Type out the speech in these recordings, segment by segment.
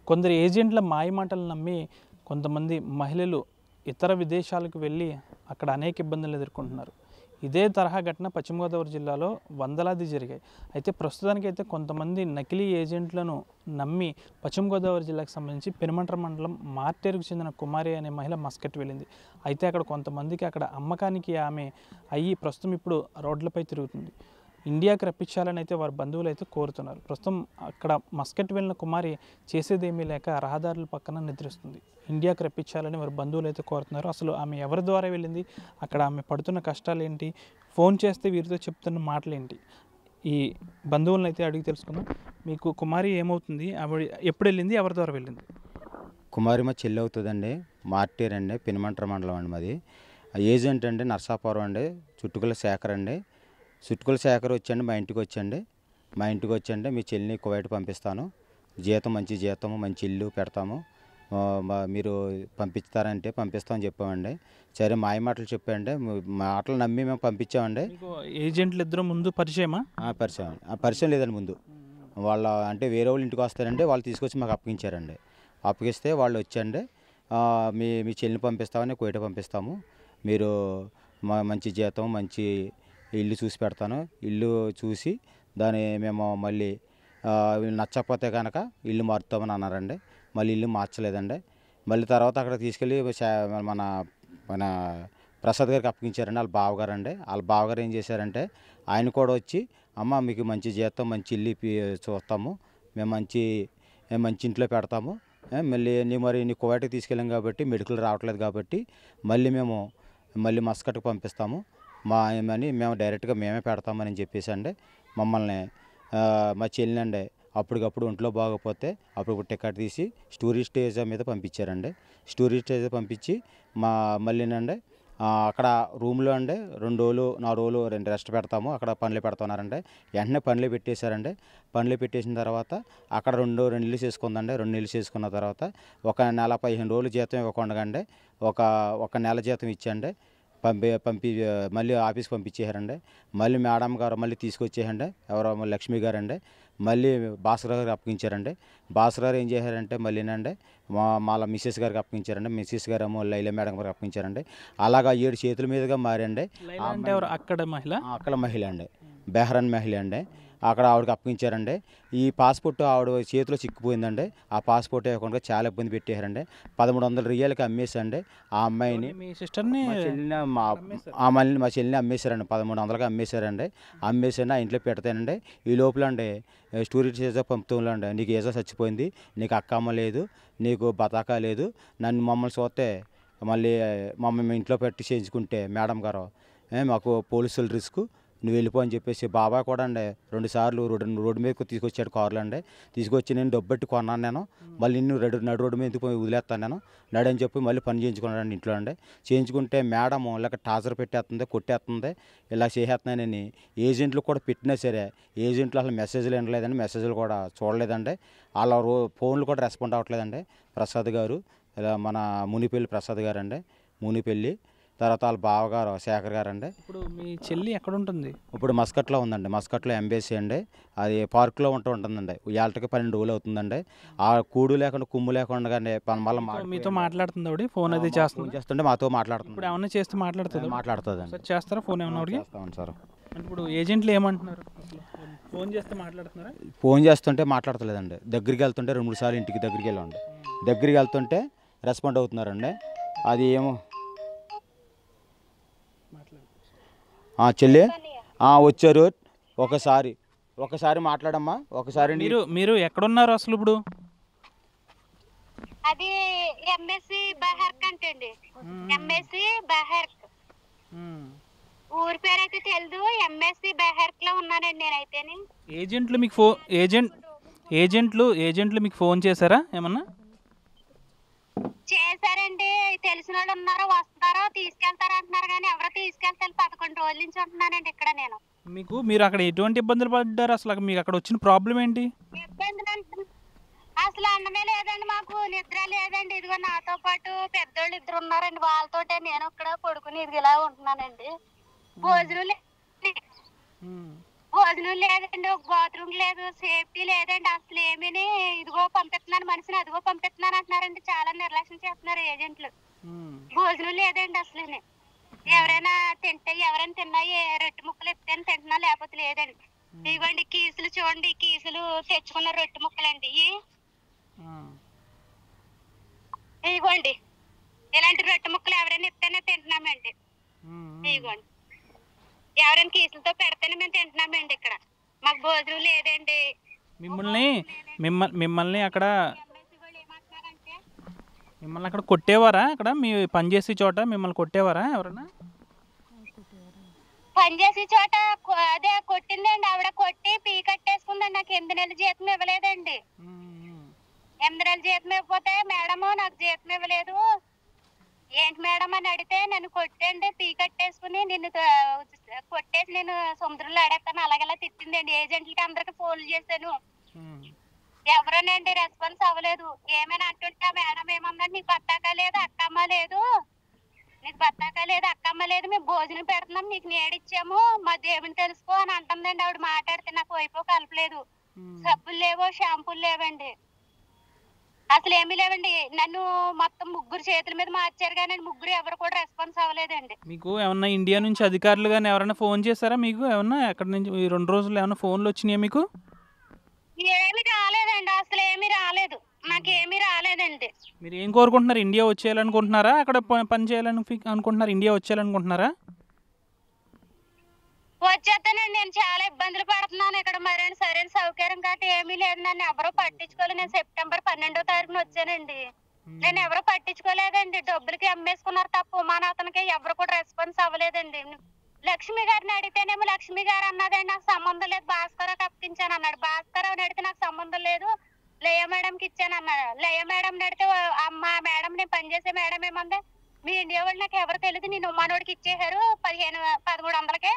కొందరు ఏజెంట్ల మాయమాటలు నమ్మి కొంతమంది మహిళలు ఇతర విదేశాలకు వెళ్ళి అక్కడ అనేక ఇబ్బందులు ఎదుర్కొంటున్నారు. ఇదే తరహా ఘటన పశ్చిమ గోదావరి జిల్లాలో వందలాది జరిగాయి. అయితే ప్రస్తుతానికైతే కొంతమంది నకిలీ ఏజెంట్లను నమ్మి పశ్చిమ గోదావరి జిల్లాకు సంబంధించి పెనుమంట్ర మండలం మార్టేరుకు చెందిన కుమారి అనే మహిళ మస్కట్ వెళ్ళింది. అయితే అక్కడ కొంతమందికి అక్కడ అమ్మకానికి ఆమె అయ్యి ప్రస్తుతం ఇప్పుడు రోడ్లపై తిరుగుతుంది. ఇండియాకి రప్పించాలని అయితే వారి బంధువులు అయితే కోరుతున్నారు. ప్రస్తుతం అక్కడ మస్కట్ వెళ్ళిన కుమారి చేసేదేమీ లేక రహదారుల పక్కన నిద్రిస్తుంది. ఇండియాకి రప్పించాలని వారి బంధువులు అయితే కోరుతున్నారు. అసలు ఆమె ఎవరి ద్వారా వెళ్ళింది, అక్కడ ఆమె పడుతున్న కష్టాలు ఏంటి, ఫోన్ చేస్తే వీరితో చెప్తున్న మాటలు ఏంటి, ఈ బంధువులను అయితే అడిగి తెలుసుకుందాం. మీకు కుమారి ఏమవుతుంది, ఆవిడ ఎప్పుడు వెళ్ళింది, ఎవరి ద్వారా వెళ్ళింది? కుమారి మా చెల్లి అవుతుందండి. మార్టేర్ అండి, పెనుమంట్ర మండలం అండి మాది. ఏజెంట్ అండి నర్సాపురం అండి, చుట్టుకుల శేఖర్ అండి. చుట్టుకుల శేఖర్ వచ్చండి మా ఇంటికి వచ్చండి. మీ చెల్లిని కువైట్ పంపిస్తాను, జీతం మంచి జీతము మంచి ఇల్లు పెడతాము, మీరు పంపిస్తారంటే పంపిస్తామని చెప్పామండి. సరే మాయ మాటలు చెప్పండి, మాటలు నమ్మి మేము పంపించామండి. ఏజెంట్లు ఇద్దరు ముందు పరిచయమా? పరిచయం లేదండి ముందు. వాళ్ళ అంటే వేరే వాళ్ళు ఇంటికి వస్తారండి, వాళ్ళు తీసుకొచ్చి మాకు అప్పగించారండి. అప్పగిస్తే వాళ్ళు వచ్చండి, మీ చెల్లిని పంపిస్తామని కువైట్ పంపిస్తాము, మీరు మంచి జీతం మంచి ఇల్లు చూసి పెడతాను, ఇల్లు చూసి దాన్ని మేము మళ్ళీ నచ్చకపోతే కనుక ఇల్లు మారుతామని అన్నారండి. మళ్ళీ ఇల్లు మార్చలేదండి. మళ్ళీ తర్వాత అక్కడ తీసుకెళ్ళి మన మన ప్రసాద్ గారికి అప్పగించారండి. వాళ్ళ బావగారు అండి. వాళ్ళ బావగారు ఏం చేశారంటే ఆయన కూడా వచ్చి, అమ్మ మీకు మంచి జీతం మంచి ఇల్లు చూస్తాము, మేము మంచి ఇంట్లో పెడతాము, మళ్ళీ నీ కువైట్కి తీసుకెళ్ళాం కాబట్టి మెడికల్ రావట్లేదు కాబట్టి మళ్ళీ మస్కట్కి పంపిస్తాము, మేము డైరెక్ట్గా మేమే పెడతామని చెప్పేసి అండి మమ్మల్ని మా చెల్లినండి అప్పటికప్పుడు ఒంట్లో బాగోపోతే అప్పుడు టికెట్ తీసి టూరిస్ట్ వీసా మీద పంపించారండి. టూరిస్ట్ వీసా పంపించి మళ్ళీనండి అక్కడ రూమ్లో అండి 2 రోజులు 4 రోజులు రెస్ట్ పెడతాము, అక్కడ పనులు పెడుతున్నారండి. వెంటనే పనులు పెట్టేశారండి. పనులు పెట్టేసిన తర్వాత అక్కడ 2 నెలలు చేసుకుందండి. 2 నెలలు చేసుకున్న తర్వాత 1 నెల 15 రోజులు జీతం ఇవ్వకుండా అండి ఒక నెల జీతం ఇచ్చండి మళ్ళీ ఆఫీస్కి పంపించేశారండి. మళ్ళీ మేడం గారు మళ్ళీ తీసుకొచ్చేయండి, ఎవరో లక్ష్మి గారు అండి, మళ్ళీ భాస్కర్ గారికి అప్పగించారండి. భాస్కర్ గారు ఏం చేశారంటే మళ్ళీనండి వాళ్ళ మిస్సెస్ గారికి అప్పగించారండి. మిస్సెస్ గారు ఏమో లైలా మేడం గారికి అప్పగించారండి. అలాగా 7 చేతుల మీదుగా మారండి. అక్కడ మహిళ అండి, బెహ్రాన్ మహిళ అండి. అక్కడ ఆవిడకి అప్పగించారండి. ఈ పాస్పోర్ట్ ఆవిడ చేతిలో చిక్కిపోయిందండి. ఆ పాస్పోర్ట్ ఇవ్వకుండా చాలా ఇబ్బంది పెట్టేశారండి. 1300 రియాలకి అమ్మేసండి ఆ అమ్మాయిని. మీ సిస్టర్ని మా చెల్లిని అమ్మేశారండి, 1300కి అమ్మేశారండి. అమ్మేసండి ఆ ఇంట్లో పెడతానండి. ఈ లోపల అండి టూరిస్ట్ వీసా పంపుతుంలో అండి, నీకు వీసా చచ్చిపోయింది, నీకు అక్క అమ్మ లేదు, నీకు బతాకా లేదు, మమ్మల్ని చూస్తే మమ్మల్ని ఇంట్లో పెట్టి చేయించుకుంటే మేడం గారు మాకు పోలీసులు రిస్క్, నువ్వు వెళ్ళిపో అని చెప్పేసి బాబాయ్ కూడా అండి 2 సార్లు రోడ్డు మీద తీసుకొచ్చాడు కారులో అండి. తీసుకొచ్చి నేను డబ్బెట్టి కొన్నాను, నేను మళ్ళీ నడు రోడ్డు మీద వదిలేస్తాను నేను నడని చెప్పి మళ్ళీ పని చేయించుకున్నాడండి ఇంట్లో అండి. చేయించుకుంటే మేడం ఇలా టార్చర్ పెట్టేస్తుంది, కొట్టేస్తుంది, ఇలా చేసేస్తున్నానని ఏజెంట్లు కూడా పెట్టినా సరే ఏజెంట్లు అసలు మెసేజ్లు వినలేదండి, మెసేజ్లు కూడా చూడలేదండి. వాళ్ళ ఫోన్లు కూడా రెస్పాండ్ అవ్వట్లేదండి. ప్రసాద్ గారు ఇలా మన మునిపల్లి ప్రసాద్ గారు అండి, మునిపల్లి తర్వాత వాళ్ళ బావగారు శేఖర్ గారు అండి. ఇప్పుడు మీ చెల్లి ఎక్కడ ఉంటుంది? ఇప్పుడు మస్కట్లో ఉందండి. మస్కట్లో ఎంబీసీ అండి, అది పార్కులో ఉంటుందండి. ఏళ్ళకి 12 రోజులు అవుతుందండి. ఆ కూడు లేకుండా కుమ్ము లేకుండా మళ్ళీ మీతో మాట్లాడుతుంది ఆవిడ, ఫోన్ అది చేస్తుంటే మాతో మాట్లాడుతుంది. ఇప్పుడు ఏమన్నా చేస్తే మాట్లాడుతుందండి. చేస్తారా ఫోన్ ఏమన్నా ఆవిడకి? చేస్తామండి సార్. ఇప్పుడు ఏజెంట్లు ఏమంటున్నారు, ఫోన్ చేస్తే మాట్లాడుతున్నారా? ఫోన్ చేస్తుంటే మాట్లాడతలేదండి. దగ్గరికి వెళ్తుంటే 2-3 సార్లు ఇంటికి దగ్గరికి వెళ్ళండి, దగ్గరికి వెళ్తుంటే రెస్పాండ్ అవుతున్నారండి. అది ఏమో చెల్లి వచ్చారు, ఒకసారి మాట్లాడమ్మా ఒకసారి. మీరు ఎక్కడున్నారు అసలు ఇప్పుడు? అది ఎంఎస్సి బహర్క్ అంటండి, ఎంఎస్సి బహర్క్ ఊరి పేరు అయితే తెలుదు. ఎంఎస్సి బహర్క్ లో ఉన్నానండి నేనైతే. ఏజెంట్లు మీకు ఫోన్ చేశారా ఏమన్నా? చేశారండి, తెలిసిన వాళ్ళు ఉన్నారు, వస్తారో తీసుకెళ్తారో అంటున్నారు, కానీ ఎవరో తీసుకెళ్తారు. 11 రోజుల నుంచి ఉంటున్నానండి ఇక్కడ నేను. మీరు అక్కడ ఎటువంటి ఇబ్బందులు పడ్డారు, అసలు మీకు అక్కడ వచ్చిన ప్రాబ్లం ఏంటి? ఇబ్బందులు అంటే అసలు అన్నమే లేదండి, మాకు నిద్ర లేదండి. ఇదిగో నాతో పాటు పెద్దోళ్ళు 2 ఉన్నారండి, వాళ్ళతోటే నేను ఇక్కడ పడుకుని ఇలా ఉంటున్నానండి. భోజనం లేదు. భోజనం లేదండి, ఒక బాత్రూమ్ లేదు, సేఫ్టీ లేదండి అసలు ఏమీని. ఇదిగో పంపిస్తున్నాను మనిషిని, అదిగో పంపిస్తున్నాను అంటున్నారండి. చాలా నిర్లక్ష్యం చేస్తున్నారు ఏజెంట్లు. భోజనం లేదండి అసలు. ఎవరైనా తిన్నా రొట్టె ముక్కలు ఇస్తేనే తింటున్నా, లేకపోతే లేదండి. ఇవ్వండి కీసులు, చూడండి కీసులు తెచ్చుకున్న రొట్టె ముక్కలండి ఇవ్వండి. ఇలాంటి రొట్టె ముక్కలు ఎవరైనా ఇస్తేనే తింటున్నామండి. ఇవ్వండి, ఎవరైనా కీసులతో పెడితేనే మేము తింటున్నామండి. ఇక్కడ మాకు భోజనం లేదండి. మిమ్మల్ని అక్కడ ఎంబసీ వాళ్ళు ఏమంటున్నారంటే మిమ్మల్ని అక్కడ కొట్టేవారా? అక్కడ మీ పనిచేసే చోట మిమ్మల్ని కొట్టేవారా ఎవరన్నా? పనిచేసే చోట అదే కొట్టిందండి ఆవిడ. కొట్టి పీ కట్టేసుకుందండి. నాకు 8 నెలల జీతం ఇవ్వలేదండి. 8 నెలల జీతం ఇవ్వకపోతే మేడము నాకు జీతం ఇవ్వలేదు, ఏంటి మేడం అని అడిగితే నన్ను కొట్టండి, పీ కట్టేసుకుని నిన్ను కొట్టేసి నేను సముద్రంలో ఆడేస్తాను అలాగేలా తిట్టిందండి. ఏజెంట్లకి అందరికి ఫోన్లు చేశాను, ఎవరోనండి రెస్పాన్స్ అవ్వలేదు. ఏమైనా అంటుంటా మేడం ఏమన్నా నీకు బత్తాకా లేదు, అక్కమ్మ లేదు, నీకు బత్తాకా లేదు, అక్కమ్మ లేదు, మేము భోజనం పెడుతున్నాం, నీకు నేడిచ్చాము, మా దేవుని తెలుసుకో అని అంటుందండి ఆవిడ. మాట్లాడితే నాకు వైపో కలపలేదు. సబ్బులు లేవో, షాంపూలు లేవండి, అసలు ఏమీ లేవండి. నన్ను మొత్తం 3 చేతుల మీద మార్చారు కానీ 3 ఎవరు కూడా రెస్పాన్స్ అవ్వలేదండి. మీకు ఏమన్నా ఇండియా నుంచి అధికారులు కానీ ఎవరైనా ఫోన్ చేశారా? మీకు ఏమన్నా ఎక్కడి నుంచి ఈ 2 రోజులు ఏమన్నా ఫోన్లు వచ్చినాయా మీకు? ఏమీ రాలేదండి, అసలు ఏమీ రాలేదు, నాకేమీ రాలేదండి. మీరు ఏం కోరుకుంటున్నారు? ఇండియా వచ్చేయాలనుకుంటున్నారా? అక్కడ పని చేయాలని అనుకుంటున్నారా? ఇండియా వచ్చేయాలనుకుంటున్నారా? వచ్చేస్తానండి. నేను చాలా ఇబ్బందులు పడుతున్నాను ఇక్కడ. మరైనా సరైన సౌకర్యం గట్రా ఏమీ లేదు. నన్ను ఎవరో పట్టించుకోలేదు. నేను సెప్టెంబర్ 12వ తారీఖున వచ్చానండి. నేను ఎవరో పట్టించుకోలేదండి. డబ్బులకి అమ్మేసుకున్నారు తప్ప మా అతనికి ఎవరు కూడా రెస్పాన్స్ అవ్వలేదండి. లక్ష్మి గారిని అడిగితేనేమో లక్ష్మి గారు అన్నదండి నాకు సంబంధం లేదు, భాస్కరరావుకి అప్పగించాను అన్నాడు. భాస్కరరావుని అడిగితే నాకు సంబంధం లేదు, లయ మేడంకి ఇచ్చాను అన్నాడు. లయ మేడం అడిగితే అమ్మ మేడం నేను పనిచేసే మేడం ఏమంది, మీ ఇండియా వాళ్ళు నాకు ఎవరు తెలియదు, నేను మనోడికి ఇచ్చేసారు 1300కే,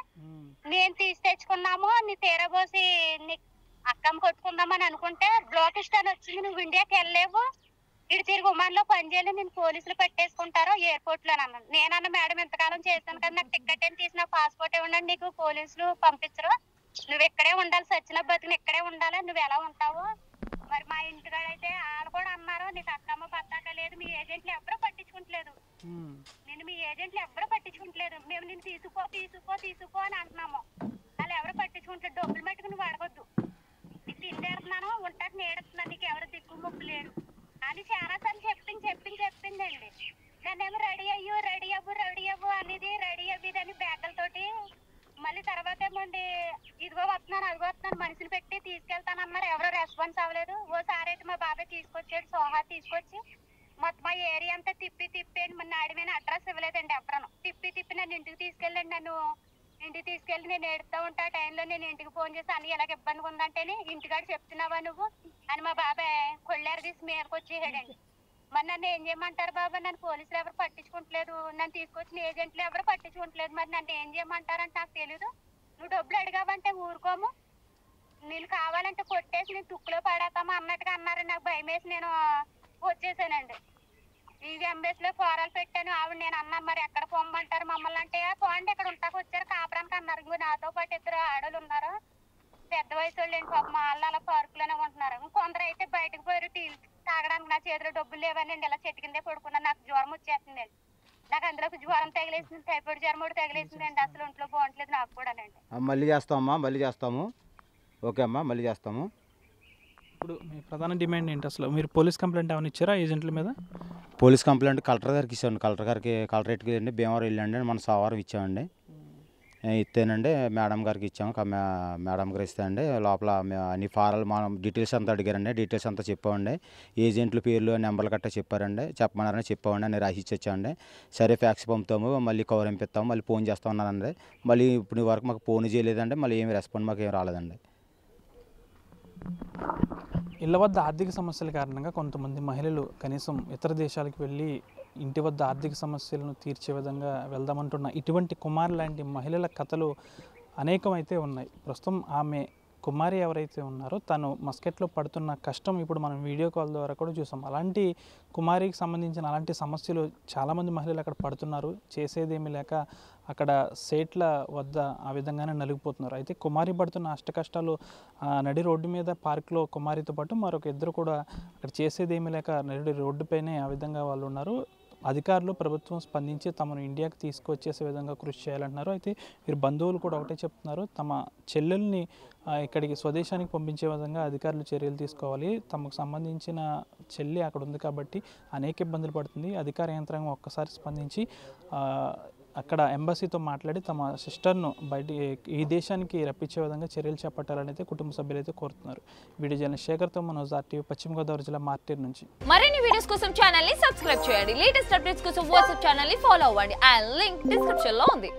నేను తీసి తెచ్చుకున్నాము, నీ తీరబోసి నీ అక్కమ్మ కొట్టుకుందామని అనుకుంటే బ్లాకిస్ట్ అని వచ్చింది, నువ్వు ఇండియాకి వెళ్ళలేవు, ఇటు తిరిగి ఉమాన్లో పనిచేయాలి, నేను పోలీసులు పెట్టేసుకుంటారు ఎయిర్పోర్ట్ లో అన్నాను. నేనన్న మేడం ఇంతకాలం చేశాను కదా, నాకు టికెట్ ఏం తీసిన పాస్పోర్ట్ ఇవ్వండి, నీకు పోలీసులు పంపించరు, నువ్వు ఇక్కడే ఉండాలి, సచిన బతుకుని ఇక్కడే ఉండాలి, నువ్వు ఎలా ఉంటావు. మరి మా ఇంటికాడైతే వాళ్ళు కూడా అన్నారు నీకు అక్కమ్మ పత్తాక లేదు, మీ ఏజెంట్లు ఎవరో పట్టించుకుంటలేదు, నేను మీ ఏజెంట్లు ఎవరో పట్టించుకుంటలేదు, మేము నేను తీసుకో తీసుకో తీసుకో అని అంటున్నాము, వాళ్ళు ఎవరో పట్టించుకుంటలేదు, డబ్బులు మట్టుకు నువ్వు అడగొద్దు, నీకు తిండేస్తున్నాను ఉంటాకు నేడుతున్నాను, నీకు ఎవరు దిక్కు ముక్కు లేరు అని చాలా సార్లు చెప్పిందండి. నన్నేమో రెడీ అవ్వు అనేది, రెడీ అవ్వదని బ్యాగులతోటి. మళ్ళీ తర్వాత ఏమండి ఇదిగో వస్తున్నాను అదిగో వస్తున్నాను మనుషులు పెట్టి తీసుకెళ్తానన్నారు, ఎవరో రెస్పాన్స్ అవ్వలేదు. ఓసారి అయితే మా బాబాయ్ తీసుకొచ్చాడు, సోహా తీసుకొచ్చి మొత్తం మా ఏరియా అంతా తిప్పి మన నాడిమైన అడ్రస్ ఇవ్వలేదండి ఎవరను. తిప్పి నన్ను ఇంటికి తీసుకెళ్ళండి, నన్ను ఇంటికి తీసుకెళ్ళి నేను ఏడుస్తూ ఉంటా ఆ టైంలో నేను ఇంటికి ఫోన్ చేసి అన్ని ఎలాగ ఇబ్బందిగా ఉందంటేనే ఇంటికాడ చెప్తున్నావా నువ్వు అని మా బాబాయ్ కొళ్ళారు తీసి మీదకి వచ్చేసాడండి. మరి నన్ను ఏం చేయమంటారు బాబా, నన్ను పోలీసులు ఎవరు పట్టించుకుంటలేదు, నన్ను తీసుకొచ్చిన ఏజెంట్లు ఎవరు పట్టించుకుంటలేదు, మరి నన్ను ఏం చేయమంటారంటే నాకు తెలీదు, నువ్వు డబ్బులు అడిగావంటే ఊరుకోము, నేను కావాలంటే కొట్టేసి నేను తుక్కులో పడేస్తాము అన్నట్టుగా అన్నారు. నాకు భయం వేసి నేను వచ్చేసానండి. ఈ ఎంబసీలో ఫోరాలు పెట్టాను. ఆవిడ నేను అన్నాను మరి ఎక్కడ పొమ్మంటారు మమ్మల్ని అంటే, పోండి ఇక్కడ ఉంటాకు వచ్చారు కాపురానికి అన్నారు. ఇంకో నాతో పాటు 2 ఆడోళ్ళు ఉన్నారు, పెద్ద వయసు వాళ్ళు ఏంటి పాపం వాళ్ళు అలా పార్కులోనే ఉంటున్నారు. కొందరు అయితే బయటకు పోయారు టీ తాగడానికి. నా చేతిలో డబ్బులు లేవనండి, ఇలా చెట్టు కిందే పడుకున్నాను, నాకు జ్వరం వచ్చేస్తుందండి. నాకు అందులోకి జ్వరం తగిలేసింది, టైఫాయిడ్ జ్వరం కూడా తగిలేసిందండి, అసలు ఒంట్లో బాగుంటలేదు నాకు కూడానండి. మళ్ళీ చేస్తామమ్మా, మళ్ళీ చేస్తాము. ఓకే అమ్మా, మళ్ళీ చేస్తాము. ఇప్పుడు మీ ప్రధాన డిమాండ్ ఏంటి అసలు? మీరు పోలీస్ కంప్లైంట్ ఏమైనా ఇచ్చారా ఏజెంట్ల మీద? పోలీస్ కంప్లైంట్ కలెక్టర్ గారికి ఇచ్చామండి. కలెక్టరేట్కి అండి భీమవరం వెళ్ళండి, మన సోమవారం ఇచ్చామండి. ఇస్తేనండి మేడం గారికి ఇచ్చాము. మేడం గారు ఇస్తానండి లోపల అన్ని ఫారాలు మనం డీటెయిల్స్ అంతా అడిగారండి. డీటెయిల్స్ అంతా చెప్పామండి. ఏజెంట్ల పేర్లు నెంబర్లు గట్టా చెప్పారండి, చెప్పమన్నారని చెప్పామండి. అన్ని రాసి ఇచ్చామండి. సరే ఫ్యాక్స్ పంపుతాము, మళ్ళీ కవర్ పంపిస్తాము, మళ్ళీ ఫోన్ చేస్తాం అన్నారండి. మళ్ళీ ఇప్పుడు వరకు మాకు ఫోన్ చేయలేదండి, మళ్ళీ ఏమి రెస్పాండ్ మాకు ఏం రాలేదండి. ఇళ్ల వద్ద ఆర్థిక సమస్యల కారణంగా కొంతమంది మహిళలు కనీసం ఇతర దేశాలకు వెళ్ళి ఇంటి వద్ద ఆర్థిక సమస్యలను తీర్చే విధంగా వెళ్దామంటున్న ఇటువంటి కుమార్ లాంటి మహిళల కథలు అనేకమైతే ఉన్నాయి. ప్రస్తుతం ఆమె కుమారి ఎవరైతే ఉన్నారో తను మస్కెట్లో పడుతున్న కష్టం ఇప్పుడు మనం వీడియో కాల్ ద్వారా కూడా చూసాం. అలాంటి కుమారికి సంబంధించిన అలాంటి సమస్యలు చాలామంది మహిళలు అక్కడ పడుతున్నారు. చేసేదేమీ లేక అక్కడ సేట్ల వద్ద ఆ విధంగానే నలిగిపోతున్నారు. అయితే కుమారి పడుతున్న అష్ట కష్టాలు నడి రోడ్డు మీద పార్క్లో కుమారితో పాటు మరొక ఇద్దరు కూడా అక్కడ చేసేదేమీ లేక నడి రోడ్డుపైనే ఆ విధంగా వాళ్ళు ఉన్నారు. అధికారులు ప్రభుత్వం స్పందించి తమను ఇండియాకి తీసుకొచ్చేసే విధంగా కృషి చేయాలంటున్నారు. అయితే వీరి బంధువులు కూడా ఒకటే చెప్తున్నారు, తమ చెల్లెల్ని ఇక్కడికి స్వదేశానికి పంపించే విధంగా అధికారులు చర్యలు తీసుకోవాలి. తమకు సంబంధించిన చెల్లి అక్కడ ఉంది కాబట్టి అనేక ఇబ్బందులు పడుతుంది. అధికార యంత్రాంగం ఒక్కసారి స్పందించి అక్కడ ఎంబసీతో మాట్లాడి తమ సిస్టర్ను ఈ దేశానికి రప్పించే విధంగా చర్యలు చేపట్టాలని అయితే కుటుంబ సభ్యులు అయితే కోరుతున్నారు. వీడియో జర్నలిస్ట్ శేఖర్తో మనోజ్ RTV పశ్చిమ గోదావరి జిల్లా మార్టేర్ నుంచి. మరిన్ని వీడియోస్ కోసం ఛానల్ ని సబ్స్క్రైబ్ చేయండి. లేటెస్ట్ అప్డేట్స్ కోసం వాట్సాప్ ఛానల్ ని ఫాలో అవ్వండి. అండ్ లింక్ డిస్క్రిప్షన్ లో ఉంది.